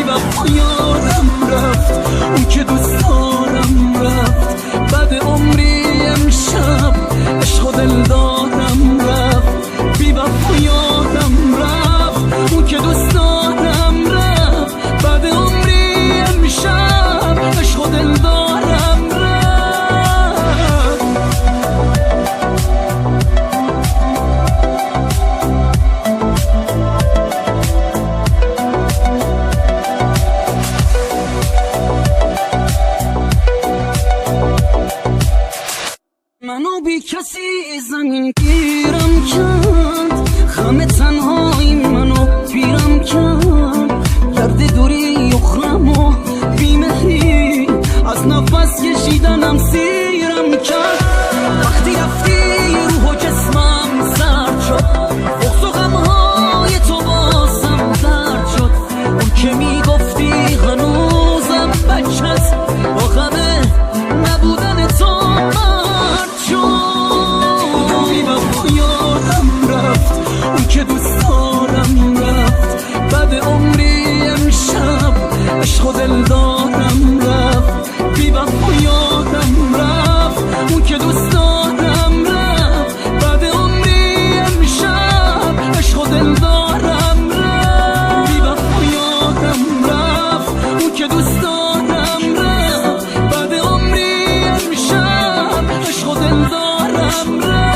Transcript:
وفا یادم رفت، اون که دوست دارم رفت. بعد عمری امشب عشق و دل دادم رفت، بی وفا یادم رفت، اون که دوست دارم رفت. بعد عمری امشب عشق و دل دارم رفت. منو بی کسی زمین گیرم کرد، خم تنهایی منو پیرم کرد. گرد دوری اخرم و بیمهری از نفس کشیدنم سیرم کرد. وقتی رفتی روح و جسمم سرد شد، بغض و غمهای تو بازم درد شد. اون که میگفتی هنوزم بچه‌ست، با غم نبودن تو مرد شد. بی وفا یادم رفت، اون که دوست دارم رفت. بعد عمری امشب عشق و دل دادم رفت، بی وفا یادم رفت، اون که دوست دارم رفت. بعد عمری امشب عشق و دل دارم رفت، بی وفا یادم رفت، اون که دوست دارم رفت. بعد عمری امشب عشق و دل دارم رفت.